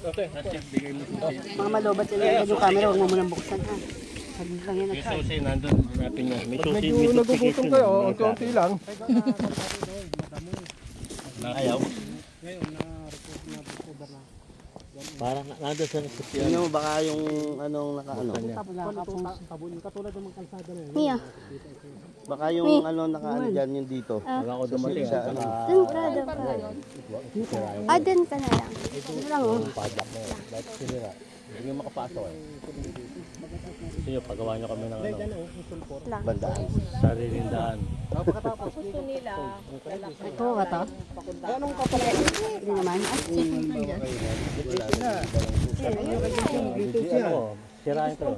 Mga malobat sila yung camera, huwag mo munang buksan ha. Saglit lang yan. May susi, nandun natin niya. May susi, medyo nagugutom kayo, unti-unti lang. Ayaw. Parang nandun sa susi. Ano baka yung anong nakaano? Katulad ng mga kalsada na yun. Mia. Baka yung ano nakaano dyan yung dito. Wala ko dumating. Dun ka daw. Dun ka na lang. Dun lang oh. Padlock na yun. Dahil sinira. Hindi nyo makapasok eh. Gusto nyo, pagawa nyo kami ng ano. Bandaan. Sariling daan. Gusto nila. Ito ka to? Anong kapalit? Hindi naman. Susunod dyan. Sirahin ko. Sirahin ko.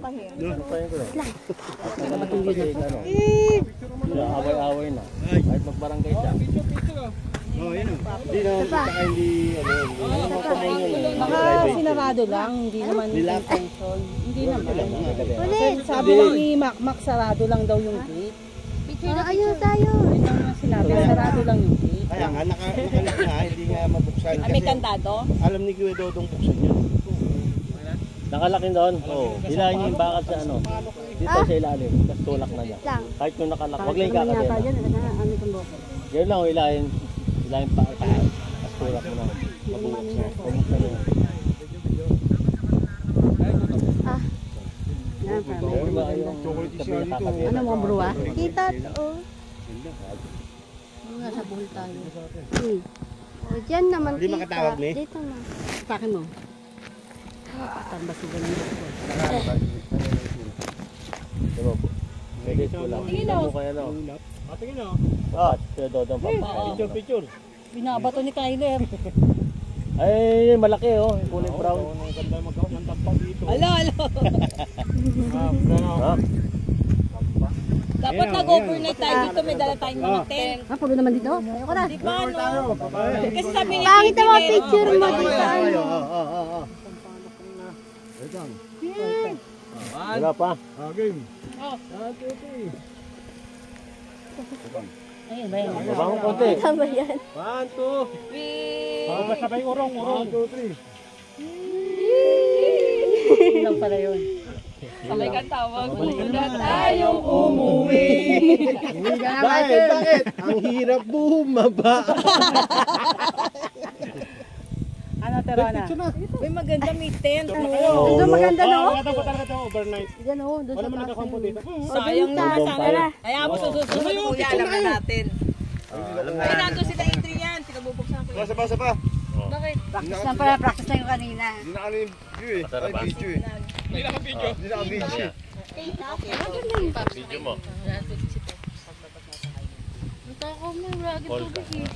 Away-away na. Kahit magbarangay siya. Hindi na, baka hindi, Baka sinarado lang, hindi naman intention. Hindi naman. Ulit. Sabi lang ni Mac, sarado lang daw yung gate. Ayun tayo. Yun ang sinabi, sarado lang yung gate. kaya nga, nakalit na, hindi nga mabuksan. May kandado? Alam ni Kuya Dodong buksan yun. Nakalakin doon. Hilahin niyo yung bakal sa ano. Dito sa ilalim. Tapos tulak na niya. Kahit kung nakalak, wag lang yung kakadena. Ganyan lang, hilahin. Hilahin pa. Tapos tulak mo na. Mabukas na. Pumuksan mo. Ano mga bruwa? Kita to. Nasa buhol tayo. Diyan naman kita. Hindi makatawag ni? Dito na. Pakin mo. Tambasugan nito. Pwede ko lang. Tingin mo kaya no? Tingin o. Kaya Dodong papakain. Picture. Binabato ni Kyler. Ay, malaki oh. Kulay brown. Ang ganda magkakaroon ng tampang dito. Alo. Dapat nag-overnight tayo dito, may dala tayong mga tent. Pagod naman dito. Ayoko na. Di ba ano? Kasi sabi ni Pangit ang mga picture mo dito. Ano? Wala pa. Game. Ayun ba yun? Baba mo konti. Tama yan. 1, 2. Sabay urong. 1, 2, 3. Yun lang pala yun. Sabay kang tawag. Na tayong umuwi. Bakit? Ang hirap bumaba. Ano, Terona? Uy, maganda may tent. Ito maganda no? Overnight. Diyan o. Doon Wala sa man taas. nagkakampo dito. Sayang Doon naman sa sana. taas. Kaya mo susunod kuya, alam na natin. Ay, nandun sila Adrian. Pinabubuksan ko yun. Basa pa. Bakit? Practice lang pala. Practice lang yung kanina. Hindi na ano yung view eh. Ay, video eh. Hindi na video. Hindi na video. Video mo. Ito ako may ragit tubig eh.